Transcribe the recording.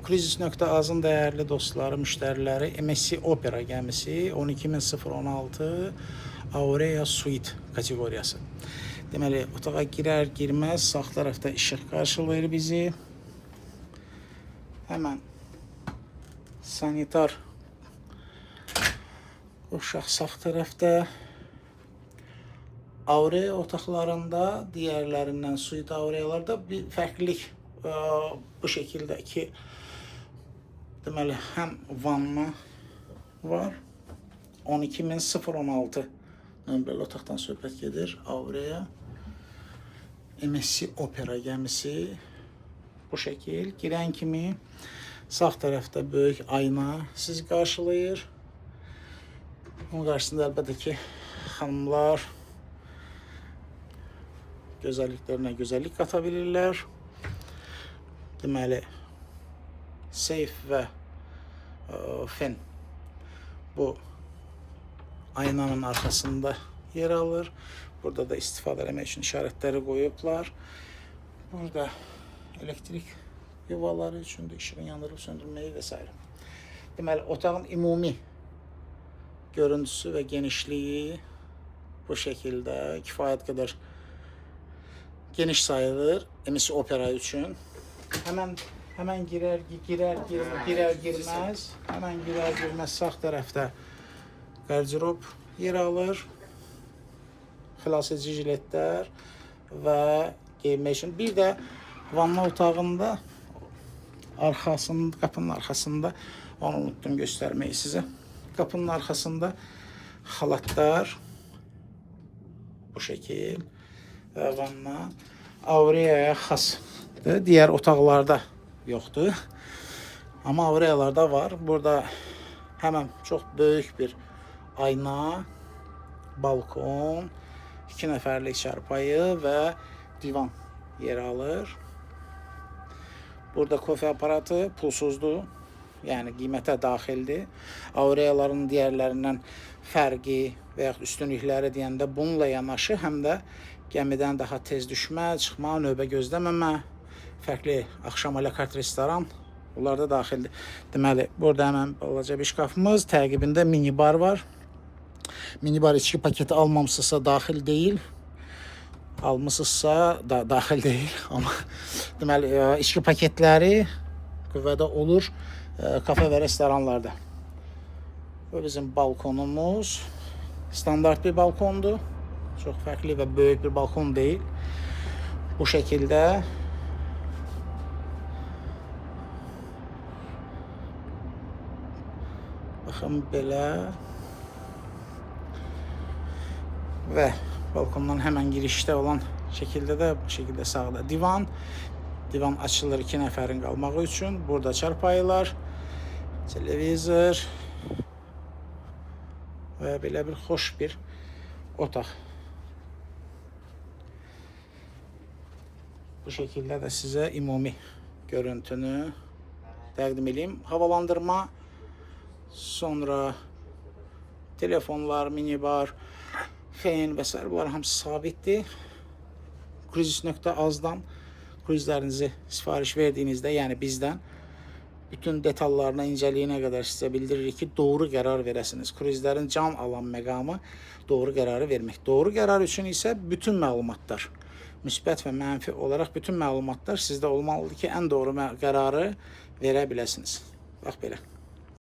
Cruises.az-ın dəyərli dostları, müştəriləri, MSC Opera gəmisi 12016 Aurea Suite kateqoriyası. Deməli, otağa girər-girməz sağ tərəfdə işıq qarşılayır bizi. Həmən sanitar uşaq sağ tərəfdə. Aurea otaqlarında digərlərindən suite Aurealarda bir fərqlilik bu şəkildə ki, deməli, həm vanna var. 12016 nömrəli otaqdan söhbət gedir. Aurea MSC Opera gəmisi bu şəkil. Girən kimi sağ tərəfdə böyük ayna sizi qarşılayır. Onun qarşısında əlbəttə ki, xanımlar gözəlliklərinə gözəllik qata bilirlər. Deməli, seyf və fen bu aynanın arxasında yer alır. Burada da istifadə etmək üçün işarətləri qoyublar. Burada elektrik yuvaları üçün də işığın yandırıb söndürməyi və s. Deməli, otağın ümumi görüntüsü və genişliyi bu şəkildə kifayət qədər geniş sayılır MSC Opera üçün. Həmən girər-girməz sağ tərəfdə qardirob yer alır. Xilasedici jiletlər və geyinmək üçün. Bir də vanna otağında qapının arxasında, onu unutdum göstərməyi sizə. Qapının arxasında xalatlar bu şəkil və vanna Aurea'ya xasdır. Digər otaqlarda yoxdur. Amma Aurea'larda var. Burada həmən çox böyük bir ayna, balkon, 2 nəfərlik çarpayı və divan yer alır. Burada kofe aparatı pulsuzdur. Yəni qiymətə daxildir. Aureaların digərlərindən fərqi və yaxud üstünlükləri deyəndə bununla yanaşı həm də gəmidən daha tez düşmə, çıxma, növbə gözləməmə, fərqli axşam alakart restoran bunlar da daxildir. Deməli, burada həmən balaca bir şkafımız, təqibində minibar var. Minibar içki paketi almamısınızsa daxil deyil. Almısınızsa da daxil deyil. Amma deməli, içki paketləri qüvvədə olur kafe və restoranlarda. Bu bizim balkonumuz. Standart bir balkondur. Çox fərqli və böyük bir balkon deyil. Bu şəkildə baxın belə və balkondan həmən girişdə olan şəkildə də bu şəkildə sağda divan açılır 2 nəfərin qalmağı üçün. Burada çarpayılar, televizor və belə bir xoş bir otaq. Bu şəkildə də sizə ümumi görüntünü təqdim edeyim. Havalandırma, sonra telefonlar, minibar, fen və s. bunlar hamısı sabitdir. Cruises.az-dan cruizlərinizi sifariş verdiyinizdə, yəni bizdən bütün detallarına, incəliyinə qədər sizə bildiririk ki, doğru qərar verəsiniz. Cruizlərin can alan məqamı doğru qərarı vermək. Doğru qərar üçün isə bütün məlumatlar, müsbət və mənfi olaraq bütün məlumatlar sizdə olmalıdır ki, ən doğru qərarı verə biləsiniz. Bax belə.